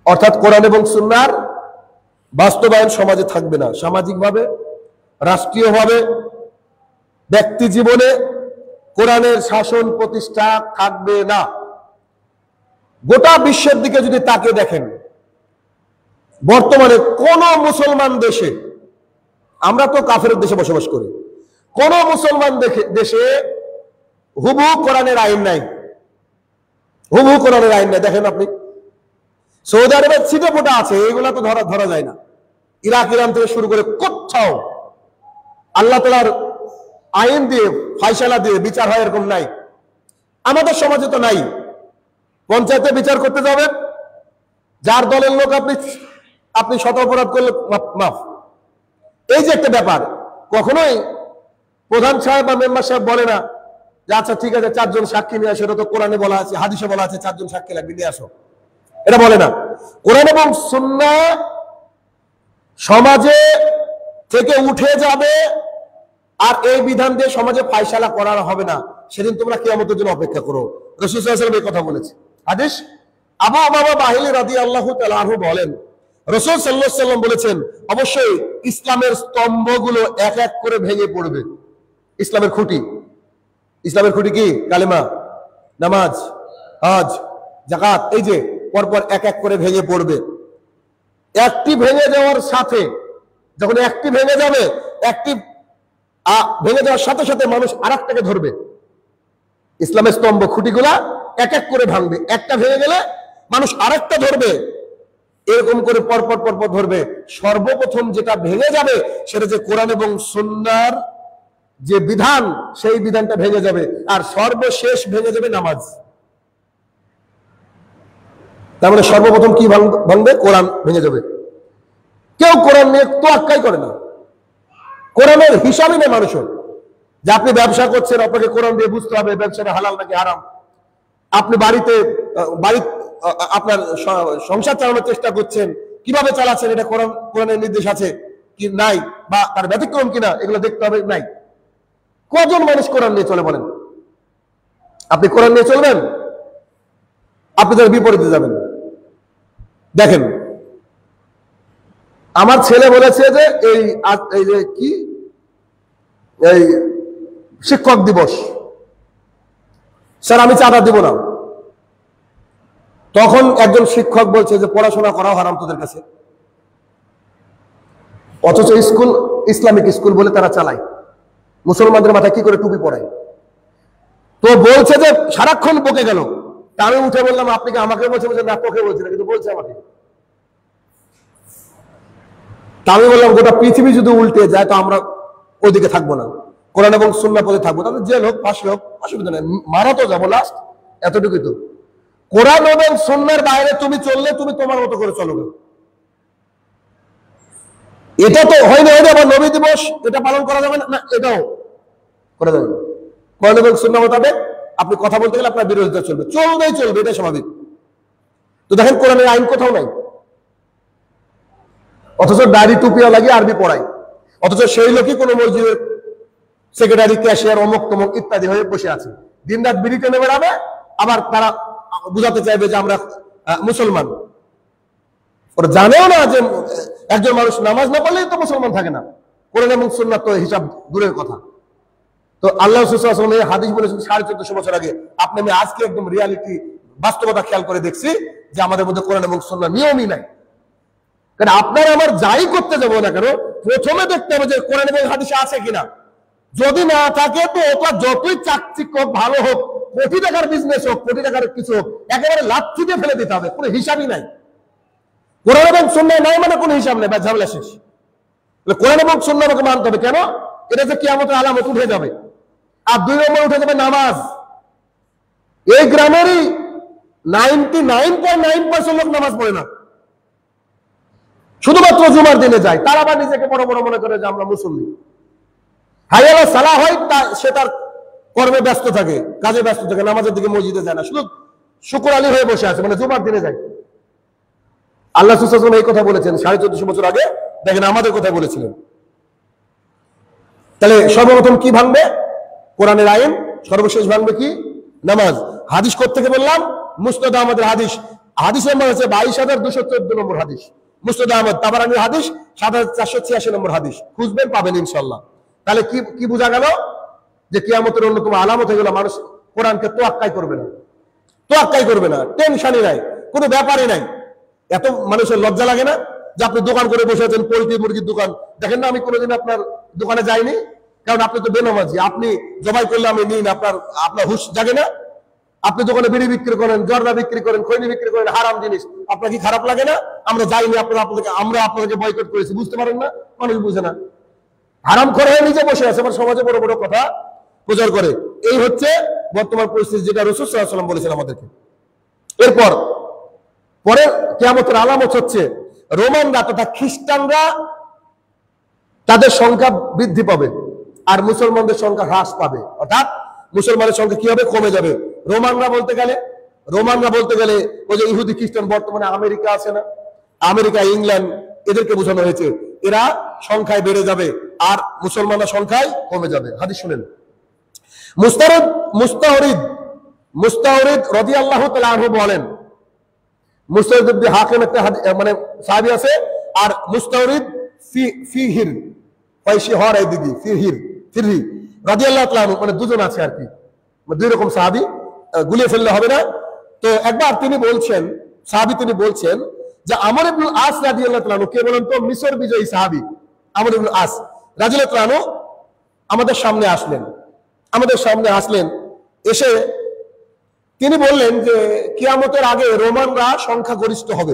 অর্থাৎ কোরআন এবং সুন্নাহর বাস্তবায়ন সমাজে থাকবে না। সামাজিকভাবে, রাষ্ট্রীয়ভাবে, ব্যক্তি জীবনে কোরআনের শাসন প্রতিষ্ঠা থাকবে না। গোটা বিশ্বের দিকে যদি তাকিয়ে দেখেন, বর্তমানে কোন মুসলমান দেশে, আমরা তো কাফের দেশে বসবাস করি, কোন মুসলমান দেশে হুবহু কোরআনের আইন নাই। হুবহু কোরআনের আইন নাই। দেখেন আপনি সৌদি আরবের ছিটে ফোটা আছে, এগুলা তো ধরা যায় না। ইরাক, ইরান থেকে শুরু করে কোথাও আল্লাহ তাআলার আইন দিয়ে, ফায়সালা দিয়ে বিচার হয় এরকম নাই। আমাদের সমাজে তো নাই। পঞ্চায়েতে বিচার করতে যাবেন, যার দলের লোক আপনি শত অপরাধ করলে মাফ। এই যে একটা ব্যাপার, কখনোই প্রধান সাহেব বা মেম্বার সাহেব বলে না যে আচ্ছা ঠিক আছে 4 জন সাক্ষী নিয়ে আসো, এটা তো কোরআনে বলা আছে, হাদিসে বলা আছে 4 জন সাক্ষী লাগবে, নিয়ে আসো। এটা বলে না। কোরআন এবং সুন্নাহ সমাজে থেকে উঠে যাবে, আর এই বিধান দিয়ে সমাজে ফায়সালা করা হবে না। সেদিন তোমরা কিয়ামতের জন্য অপেক্ষা করো। রাসূল সাল্লাল্লাহু আলাইহি ওয়াসাল্লাম এই কথা বলেছে। হাদিস আবু উমামা বাহিলি রাদিয়াল্লাহু তাআলা আনহু বলেন, রাসূল সাল্লাল্লাহু আলাইহি ওয়াসাল্লাম বলেছেন অবশ্যই ইসলামের স্তম্ভগুলো এক এক করে ভেঙে পড়বে। ইসলামের খুঁটি, ইসলামের খুঁটি কি? কালেমা, নামাজ, হজ, যাকাত, এই যে পরপর এক এক করে ভেঙে পড়বে। একটি ভেঙে যাওয়ার সাথে, যখন একটি ভেঙে যাবে, একটি ভেঙে যাওয়ার সাথে সাথে মানুষ আরেকটাকে ধরবে। ইসলামের স্তম্ভ খুঁটিগুলা এক এক করে ভাঙবে, একটা ভেঙে গেলে মানুষ আরেকটা ধরবে, এরকম করে পরপর পরপর ধরবে। সর্বপ্রথম যেটা ভেঙে যাবে সেটা যে কোরআন এবং সুন্নাহর যে বিধান, সেই বিধানটা ভেঙে যাবে। আর সর্বশেষ ভেঙে যাবে নামাজ। তার মানে সর্বপ্রথম কি ভাঙবে? কোরআন ভেঙে যাবে। কেউ কোরআন নিয়ে তোয়াক্কাই করে না, কোরআনের হিসাবই নেই মানুষের। যে আপনি ব্যবসা করছেন, আপনাকে কোরআন দিয়ে বুঝতে হবে ব্যবসাটা হালাল নাকি হারাম। আপনি আপনার সংসার চালানোর চেষ্টা করছেন, কিভাবে চালাচ্ছেন, এটা কোরআনের নির্দেশ আছে কি নাই, বা তার ব্যতিক্রম কিনা, এগুলো দেখতে হবে। নাই। কজন মানুষ কোরআন নিয়ে চলে বলেন? আপনি কোরআন নিয়ে চলবেন, আপনি তার বিপরীতে যাবেন। দেখেন, আমার ছেলে বলেছে যে এই যে কি, এই শিক্ষক দিবস, স্যার আমি চাঁদা দিব না। তখন একজন শিক্ষক বলছে যে পড়াশোনা করাও হারাম তোদের কাছে, অথচ স্কুল ইসলামিক স্কুল বলে তারা চালায়, মুসলমানদের মাথায় কি করে টুপি পড়ায়। তো বলছে যে সারাক্ষণ বকে গেল। তা আমি উঠে বললাম আপনি কি আমাকে বলছে? না, তোকে বলছি না, কিন্তু বলছে আমাকে। তা আমি বললাম গোটা পৃথিবী যদি উল্টে যায় তো আমরা ওইদিকে থাকবো না, কোরআন এবং সুন্নাহ পথে থাকবো। তাহলে জেল হোক, ফাঁসি হোক, অসুবিধা নেই, মারা তো যাবো লাস্ট, এতটুকুই তো। কোরআন এবং সুন্নাহর বাইরে তুমি চললে তুমি তোমার মতো করে চলবে। এটা তো হয়নি, আবার নবী দিবস এটা পালন করা যাবে না, এটাও করা যাবে না। কোরআন এবং সুন্নাহ মোতাবেক আপনি কথা বলতে গেলে আপনার বিরোধিতা চলবে, চলবে, এটা স্বাভাবিক। তো দেখেন কোরআনের আইন কোথাও নাই, অথচ দাড়ি টুপিও লাগিয়ে আরবি পড়ায়। অথচ সেই লোকই কোনো মসজিদের সেক্রেটারি, ক্যাশিয়ার, অমুক তমুক ইত্যাদি হয়ে বসে আছে, দিন রাত বিড়ি টেনে বেড়াবে। আবার তারা বুঝাতে চাইবে যে আমরা মুসলমান। ওরা জানেও না যে একজন মানুষ নামাজ না পড়লেই তো মুসলমান থাকে না, কোরআন এবং সুন্নাহ তো হিসাব দূরের কথা। তো আল্লাহ রাসূল সাল্লাল্লাহু আলাইহি ওয়াসাল্লাম হাদিস বলেছেন 1450 বছর আগে। আমি আজকে একদম রিয়ালিটি, বাস্তবতা খেয়াল করে দেখছি যে আমাদের মধ্যে কোরআন এবং সুন্নাহ নিয়মই নাই। কারণ আপনার আমার যাই করতে যাবো না কেন, প্রথমে দেখতে হবে যে কোরআন এবং হাদিসে আছে কিনা। যদি না থাকে তো ওটা যতই চাকচিক হোক, ভালো হোক, কোটি টাকার বিজনেস হোক, কোটি টাকার কিছু হোক, একেবারে লাথি দিয়ে ফেলে দিতে হবে, কোনো হিসাবই নাই। কোরআন এবং সুন্নাহ নাই মানে কোনো হিসাব নেই, ঝামেলা শেষ। কোরআন এবং সুন্নাহ আমাকে মানতে হবে। কেন? এটা যে কিয়ামতের আলামত উঠে যাবে। আর 2 নম্বর উঠে যাবে নামাজ। এই গ্রামেরই 99.9% লোক নামাজ পড়ে না, শুধুমাত্র জুমার দিনে যায়। তারা আবার নিজেকে বড় বড় মনে করে যে আমরা মুসল্লি। হাইয়ালা সালাহ হয়, সে তার কর্মে ব্যস্ত থাকে, কাজে ব্যস্ত থাকে, নামাজের দিকে মসজিদে যায় না, শুধু শুকর আলী হয়ে বসে আছে, মানে জুমার দিনে যায়। আল্লাহ রাসূল সাল্লাল্লাহু আলাইহি ওয়াসাল্লাম এই কথা বলেছেন 1450 বছর আগে। দেখেন আমাদের কথা বলেছিলেন। তাহলে সর্বপ্রথম কি ভাঙবে? কোরআনের আইন। সর্বশেষ ভাঙবে কি? নামাজ। হাদিস কোত্থেকে বললাম? মুসনাদ আহমদের হাদিস। হাদিস নম্বর হচ্ছে 22,214 নম্বর হাদিস। মুসনাদ আহমদ, তাবারানীর হাদিস 7,486 নম্বর হাদিস। খুঁজবেন, পাবেন ইনশাআল্লাহ। তাহলে কি বোঝা গেল? যে কিয়ামতের অন্যতম আলামত হয়ে গেল মানুষ কোরআনকে তোয়াক্কাই করবে না, টেনশনই নাই, কোনো ব্যাপারই নাই। এত মানুষের লজ্জা লাগে না যে আপনি দোকান করে বসে আছেন, পোল্ট্রি মুরগির দোকান। দেখেন না, আমি কোনোদিন আপনার দোকানে যাইনি, কারণ আপনি তো বেনামাজি। আপনি জবাই করলে আমি নিন, আপনার হুশ জাগে না। আপনি দোকানে বিড়ি বিক্রি করেন, জর্দা বিক্রি করেন, খৈনি বিক্রি করেন, হারাম জিনিস, আপনার কি খারাপ লাগে না? আমরা যাইনি, আমরা আপনাদেরকে বয়কট করেছি, বুঝতে পারেন না? মানুষ বুঝে না, হারাম করে নিজে বসে আছে, আমার সমাজে বড় বড় কথা প্রচার করে। এই হচ্ছে বর্তমান পরিস্থিতি, যেটা রাসূল সাল্লাল্লাহু আলাইহি ওয়াসাল্লাম বলেছেন আমাদেরকে। এরপর পরে কিয়ামতের আলামত হচ্ছে রোমানরা তথা খ্রিস্টানরা তাদের সংখ্যা বৃদ্ধি পাবে, আর মুসলমানদের সংখ্যা হ্রাস পাবে। অর্থাৎ মুসলমানের সংখ্যা কি হবে? কমে যাবে। রোমানরা বলতে গেলে ওই যে ইহুদি খ্রিস্টান, বর্তমানে আমেরিকা আছে না, আমেরিকা, ইংল্যান্ড, এদেরকে বোঝানো হয়েছে। এরা সংখ্যায় বেড়ে যাবে আর মুসলমানরা সংখ্যায় কমে যাবে। হাদিস শুনেন। মুস্তাহরিদ রাদিয়াল্লাহু তাআলা আনহু বলেন, মুস্তাউরিদ ইবনে হাকিম একটা মানে সাহাবী আছে, আর মুস্তাউরিদ ফিহির ফাইশি হর এই দিদি ফিরহি রাদিয়াল্লাহু তাআলা মানে দুজন আছে আর কি, দুই রকম সাহাবী, গুলিয়ে ফেললে হবে না। তো একবার তিনি বলছেন, সাহাবী তিনি বলছেন যে আমর ইবনে আস রাদিয়াল্লাহু তাআলা, কে বলেন তো? মিশর বিজয়ী সাহাবী আমর ইবনে আস রাদিয়াল্লাহু তাআলা আমাদের সামনে আসলেন, এসে তিনি বললেন যে কিয়ামতের আগে রোমানরা সংখ্যাগরিষ্ঠ হবে,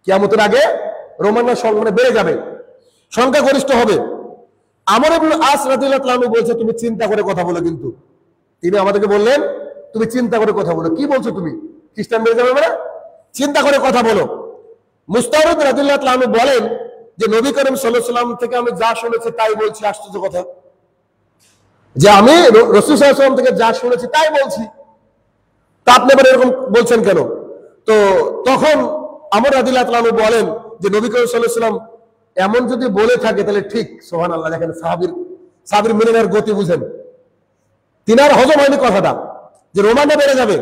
কিয়ামতের আগে রোমানরা মানে বেড়ে যাবে, সংখ্যাগরিষ্ঠ হবে। আমর ইবনে আস রাদিয়াল্লাহু তাআলা বলছে তুমি চিন্তা করে কথা বলো, কিন্তু তিনি আমাদেরকে বললেন তুমি চিন্তা করে কথা বলো। কি বলছো তুমি? খ্রিস্টান বেড়ে যাবে না? চিন্তা করে কথা বলো। মুস্তাউরিদ রাদিয়াল্লাহু তাআলা বলেন যে নবী করিম সাল্লাল্লাহু আলাইহি ওয়াসাল্লাম থেকে আমি যা শুনেছি তাই বলছি। আশ্চর্য কথা যে আমি রাসূল সাল্লাল্লাহু আলাইহি ওয়াসাল্লাম থেকে যা শুনেছি তাই বলছি, তা আপনি এবার এরকম বলছেন কেন? তো তখন আমর রাদিয়াল্লাহু তাআলা বলেন যে নবী করিম সাল্লাল্লাহু আলাইহি ওয়াসাল্লাম এমন যদি বলে থাকে তাহলে ঠিক। সুবহানাল্লাহ, দেখেন সাহাবীর মিলনের গতি বুঝেন। তিনার হজম হয়নি কথাটা যে রোমানরা বেড়ে যাবে।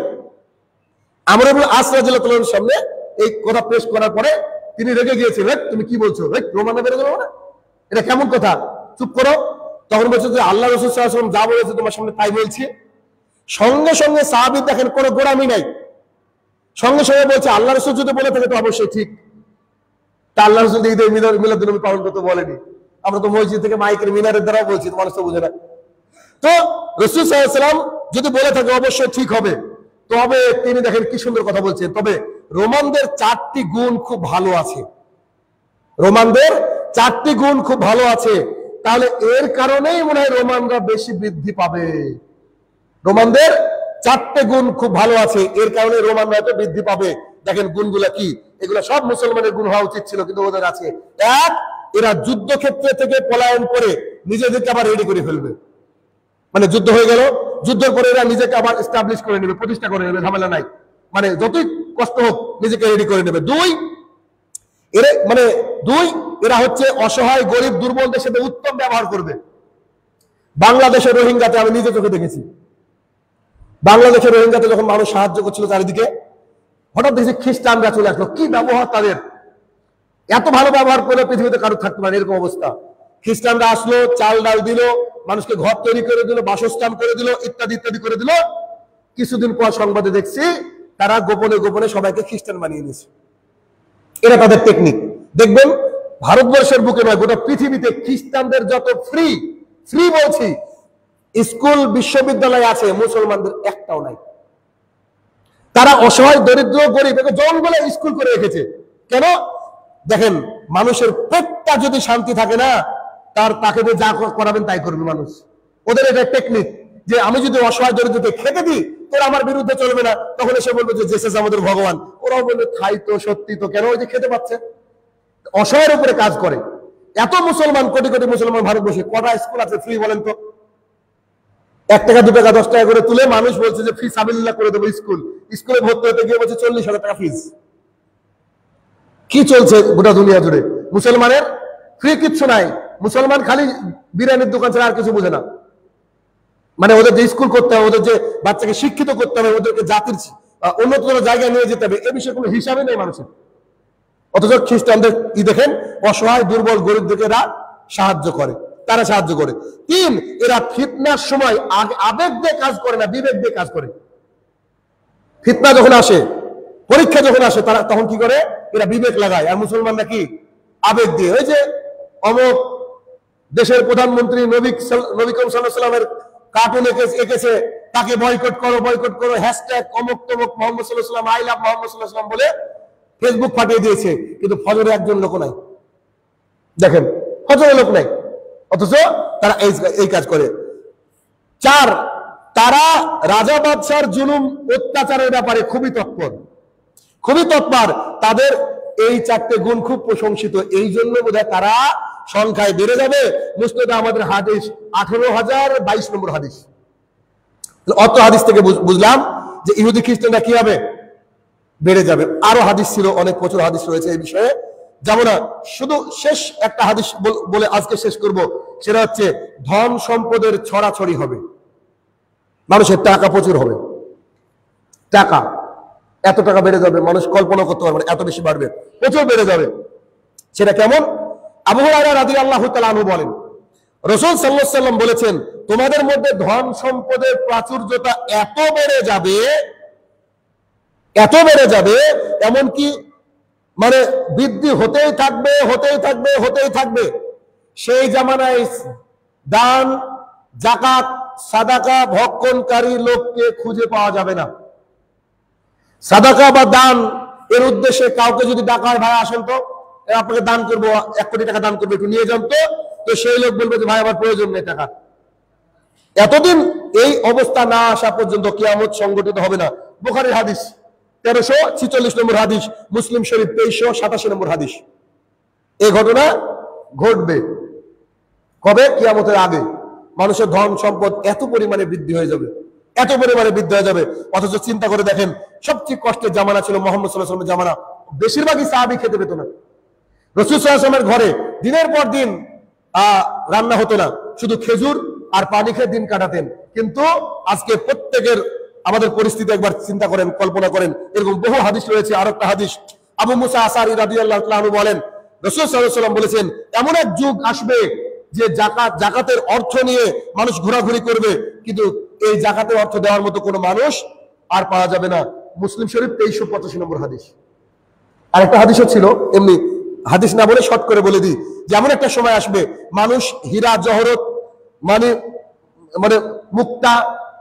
আমর ইবনে আস রাদিয়াল্লাহু তাআলার সামনে এই কথা পেশ করার পরে তিনি রেগে গিয়েছিলেন, তুমি কি বলছো? রোমানরা বেড়ে যাবে না, এটা কেমন কথা, চুপ করো। তখন বলছে যে আল্লাহ রাসূল সাল্লাল্লাহু আলাইহি ওয়াসাল্লাম যা বলেছে তোমার সামনে তাই বলছি। সঙ্গে সঙ্গে সাহাবী দেখেন কোনো গোড়ামি নাই, সঙ্গে সঙ্গে বলছে আল্লাহ রাসূল যদি বলে থাকে তো অবশ্যই ঠিক। তা আল্লাহ রাসূল ঈদে মিলাদুন্নবী পালন করতে বলেনি, আমরা তো মসজিদ থেকে মাইকের মিনারের দ্বারা বলছি, মানুষ তো বুঝে না। তো রাসূল সাল্লাল্লাহু আলাইহি ওয়াসাল্লাম যদি বলে থাকে অবশ্যই ঠিক হবে, তবে তিনি দেখেন কি সুন্দর কথা বলছেন, তবে রোমানদের 4টি গুণ খুব ভালো আছে, রোমানদের 4টি গুণ খুব ভালো আছে, তাহলে এর কারণেই মনে হয় রোমানরা বেশি বৃদ্ধি পাবে। রোমানদের 4টে গুণ খুব ভালো আছে, এর কারণে রোমানরা এত বৃদ্ধি পাবে। দেখেন গুণগুলা কি, এগুলো সব মুসলমানের গুণ হওয়া উচিত ছিল, কিন্তু ওদের আছে। এক, এরা যুদ্ধক্ষেত্র থেকে পলায়ন করে নিজেদেরকে আবার রেডি করে ফেলবে, মানে যুদ্ধ হয়ে গেল, যুদ্ধের পরে এরা নিজেকে আবার এস্টাবলিশ করে নেবে, প্রতিষ্ঠা করে নেবে, ঝামেলা নাই, মানে যতই কষ্ট হোক নিজেকে রেডি করে নেবে। দুই, এরা হচ্ছে অসহায় গরিব দুর্বলদের সাথে উত্তম ব্যবহার করবে। বাংলাদেশের রোহিঙ্গাতে আমি নিজে চোখে দেখেছি, বাংলাদেশের রোহিঙ্গাতে যখন মানুষ সাহায্য করছিল চারিদিকে, হঠাৎ দেখছি খ্রিস্টানরা চলে আসলো। কি ব্যবহার তাদের, এত ভালো ব্যবহার করে পৃথিবীতে কারো থাকতে পারে এরকম অবস্থা। খ্রিস্টানরা আসলো, চাল ডাল দিল, মানুষকে ঘর তৈরি করে দিল, বাসস্থান করে দিল, ইত্যাদি ইত্যাদি করে দিল। কিছুদিন পর সংবাদে দেখছি তারা গোপনে গোপনে সবাইকে খ্রিস্টান বানিয়ে নিয়েছে। এটা তাদের টেকনিক। দেখবেন ভারতবর্ষের বুকে নয়, গোটা পৃথিবীতে খ্রিস্টানদের যত ফ্রি বলছি স্কুল বিশ্ববিদ্যালয় আছে, মুসলমানদের একটাও নাই। তারা অসহায় দরিদ্র গরিব জঙ্গলে স্কুল করে রেখেছে। কেন? দেখেন মানুষের পেটটা যদি শান্তি থাকে না, তাকে যা করাবেন তাই করবে মানুষ। ওদের এটা টেকনিক যে আমি যদি অসহায় দরিদ্রকে খেতে দিই তোরা আমার বিরুদ্ধে চলবে না, তখন এসে বলবে যে জেসাস আমাদের ভগবান। ওরাও বলবে খাই তো, সত্যি তো, কেন? ওই যে খেতে পাচ্ছে। অসহায়ের উপরে কাজ করে। এত মুসলমান, কোটি কোটি মুসলমান ভারতবর্ষে, কটা স্কুল আছে ফ্রি বলেন তো? 1 টাকা 2 টাকা 10 টাকা করে তুলে মানুষ বলছে যে ফি সাবিলিল্লাহ করে দেবো স্কুলে ভর্তি হতে গিয়ে বলছে 40,000 টাকা ফিস। কি চলছে গোটা দুনিয়া জুড়ে? মুসলমানের ফ্রি কিচ্ছু নাই, মুসলমান খালি বিরিয়ানির দোকান ছাড়া আর কিছু বুঝে না। মানে ওদের যে স্কুল করতে হবে, ওদের যে বাচ্চাকে শিক্ষিত করতে হবে, ওদেরকে জাতির উন্নততর জায়গায় নিয়ে যেতে হবে, এ বিষয়ে কোনো হিসাবে নেই মানুষের। অথচ খ্রিস্টানদের কি দেখেন, অসহায় দুর্বল গরিবদেরকে এরা সাহায্য করে, তারা সাহায্য করে। 3, এরা ফিতনার সময় আবেগ দিয়ে কাজ করে না, বিবেক দিয়ে কাজ করে। ফিতনা যখন আসে, পরীক্ষা যখন আসে, তারা তখন কি করে? এরা বিবেক লাগায়। আর মুসলমানরা কি? আবেগ দিয়ে। ওই যে অমুক দেশের প্রধানমন্ত্রী নবী করিম সাল্লাল্লাহু আলাইহি ওয়াসাল্লামের কার্টুন এঁকেছে, তাকে বয়কট করো, হ্যাশট্যাগ অমুক তমুক মুহাম্মদ সাল্লাল্লাহু আলাইহি ওয়াসাল্লাম, আই লাভ মুহাম্মদ সাল্লাল্লাহু আলাইহি ওয়াসাল্লাম বলে ফেসবুক ফাটিয়ে দিয়েছে, কিন্তু ফজরে একজন লোক নাই। দেখেন ফজরে লোক নাই, অথচ তারা এই কাজ করে। 4, তারা রাজা বাদশার জুলুম অত্যাচারের ব্যাপারে খুবই তৎপর। তাদের এই 4টে গুণ খুব প্রশংসিত, এই জন্য বোধহয় তারা সংখ্যায় বেড়ে যাবে। মুসনাদ আমাদের হাদিস 18,022 নম্বর হাদিস। অত হাদিস থেকে বুঝলাম যে ইহুদি খ্রিস্টানরা কি হবে? বেড়ে যাবে। আরো হাদিস ছিল, অনেক প্রচুর হাদিস রয়েছে এই বিষয়ে, যাবো না। শুধু শেষ একটা হাদিস বলে আজকে শেষ করব, সেটা হচ্ছে ধন সম্পদের ছড়াছড়ি হবে, মানুষের টাকা প্রচুর হবে। টাকা এত টাকা বেড়ে যাবে, মানুষ কল্পনা করতে পারবে না, এত বেশি বাড়বে, প্রচুর বেড়ে যাবে। সেটা কেমন? আবু হুরায়রা রাদিয়াল্লাহু তাআলা আনহু বলেন, রাসূল সাল্লাল্লাহু আলাইহি ওয়াসাল্লাম বলেছেন, তোমাদের মধ্যে ধন সম্পদের প্রাচুর্যতা এত বেড়ে যাবে, এত বেড়ে যাবে, এমনকি মানে বৃদ্ধি হতেই থাকবে, হতেই থাকবে, হতেই থাকবে। সেই জামানায় দান, যাকাত, সাদাকা ভক্ষণকারী লোককে খুঁজে পাওয়া যাবে না। সাদাকা বা দান এর উদ্দেশ্যে কাউকে যদি ডাকার, ভাই আসেন তো আপনাকে দান করবো, 1 কোটি টাকা দান করবো, একটু নিয়ে যান তো সেই লোক বলবে যে ভাই আমার প্রয়োজন নেই টাকা। এতদিন এই অবস্থা না আসা পর্যন্ত কিয়ামত সংগঠিত হবে না। বুখারীর হাদিস 1346 নম্বর হাদিস, মুসলিম শরীফ 2387 নম্বর হাদিস। এই ঘটনা ঘটবে কবে? কিয়ামতের আগে। মানুষের ধন সম্পদ এত পরিমাণে বৃদ্ধি হয়ে যাবে, এত পরিমাণে বৃদ্ধি হয়ে যাবে। অথচ চিন্তা করে দেখেন, সবচেয়ে কষ্টের জামানা ছিল মুহাম্মদ সাল্লাল্লাহু আলাইহি ওয়াসাল্লামের জামানা। বেশিরভাগই সাহাবী খেতে পেত না। রাসূল সাল্লাল্লাহু আলাইহি ওয়াসাল্লামের ঘরে দিনের পর দিন রান্না হতো না, শুধু খেজুর আর পানি খেয়ে দিন কাটাতেন। কিন্তু আজকে প্রত্যেকের, আমাদের পরিস্থিতি একবার চিন্তা করেন, কল্পনা করেন। এরকম বহু হাদিস রয়েছে। আর একটা হাদিস, আবু মুসা আশআরী রাদিয়াল্লাহু তাআলা আনহু বলেন, রাসূল সাল্লাল্লাহু আলাইহি ওয়াসাল্লাম বলেছেন, এমন এক যুগ আসবে যে জাকাতের অর্থ নিয়ে মানুষ ঘোরাঘুরি করবে, কিন্তু এই জাকাতের অর্থ দেওয়ার মতো কোনো মানুষ আর পাওয়া যাবে না। মুসলিম শরীফ 2385 নম্বর হাদিস। আরেকটা হাদিসও ছিল, এমনি হাদিস না বলে শর্ট করে বলে দিই, যে এমন একটা সময় আসবে মানুষ হীরা জহরত মানে মানে মুক্তা,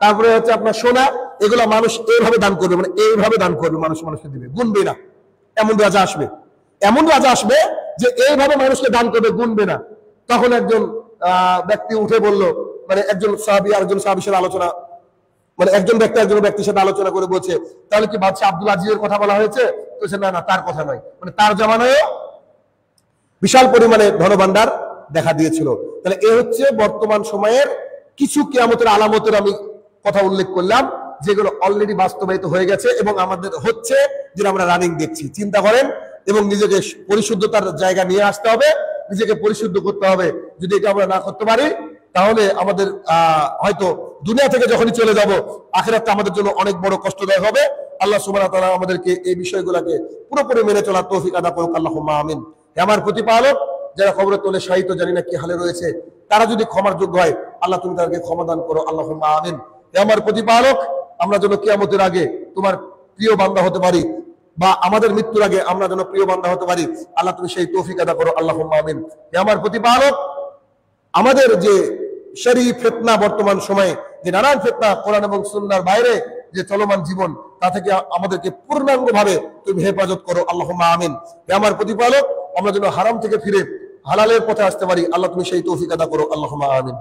তারপরে হচ্ছে আপনার সোনা, এগুলা মানুষ এইভাবে দান করবে, মানে এইভাবে দান করবে, মানুষ মানুষকে দিবে, গুনবে না। এমন রাজা আসবে, এমন রাজা আসবে যে এইভাবে মানুষকে দান করবে, গুনবে না। তখন একজন ব্যক্তি উঠে বলল, মানে একজন সাহাবী আরেকজন সাহাবীর সাথে আলোচনা, মানে একজন ব্যক্তি একজন ব্যক্তির সাথে আলোচনা করে বলছে, তাহলে কি বাদশা আব্দুল আজিজের কথা বলা হয়েছে? তো না না, তার কথা নয়, মানে তার জামানায় বিশাল পরিমাণে ধনভাণ্ডার দেখা দিয়েছিল। তাহলে এ হচ্ছে বর্তমান সময়ের কিছু কিয়ামতের আলামতের আমি কথা উল্লেখ করলাম, যেগুলো অলরেডি বাস্তবায়িত হয়ে গেছে এবং আমাদের হচ্ছে, যেটা আমরা রানিং দেখছি। চিন্তা করেন এবং নিজেকে পরিশুদ্ধতার জায়গা নিয়ে আসতে হবে, নিজেকে পরিশুদ্ধ করতে হবে। যদি এটা আমরা না করতে পারি, তাহলে আমাদের হয়তো দুনিয়া থেকে যখনই চলে যাব, আখিরাতটা আমাদের জন্য অনেক বড় কষ্টদায়ক হবে। আল্লাহ সুবহানাহু ওয়া তাআলা আমাদেরকে এই বিষয়গুলোকে পুরোপুরি মেনে চলার তৌফিক আদা করুক। আল্লাহুম্মা আমিন। আমার প্রতিপালক, যারা কবরে তোলে শাহিত, জানি না কি হালে রয়েছে, তারা যদি ক্ষমার যোগ্য হয়, আল্লাহ তুমি তাদেরকে ক্ষমা দান করো। আল্লাহুম্মা আমিন। আমার প্রতিপালক, আমরা যেন কিয়ামতের আগে তোমার প্রিয় বান্দা হতে পারি, বা আমাদের মৃত্যুর আগে আমরা যেন প্রিয় বান্দা হতে পারি, আল্লাহ তুমি সেই তৌফিক আদা করো। আল্লাহুম্মা আমিন। আমার প্রতিপালক, আমাদের যে শরীর ফিতনা, বর্তমান সময়ে যে নানান ফিতনা, কোরআন এবং সুন্নাহর বাইরে যে চলমান জীবন, তা থেকে আমাদেরকে পূর্ণাঙ্গভাবে তুমি হেফাজত করো। আল্লাহুম্মা আমিন। আমার প্রতিপালক, আমরা যেন হারাম থেকে ফিরে হালালের পথে আসতে পারি, আল্লাহ তুমি সেই তৌফিক আদা করো। আল্লাহুম্মা আমিন।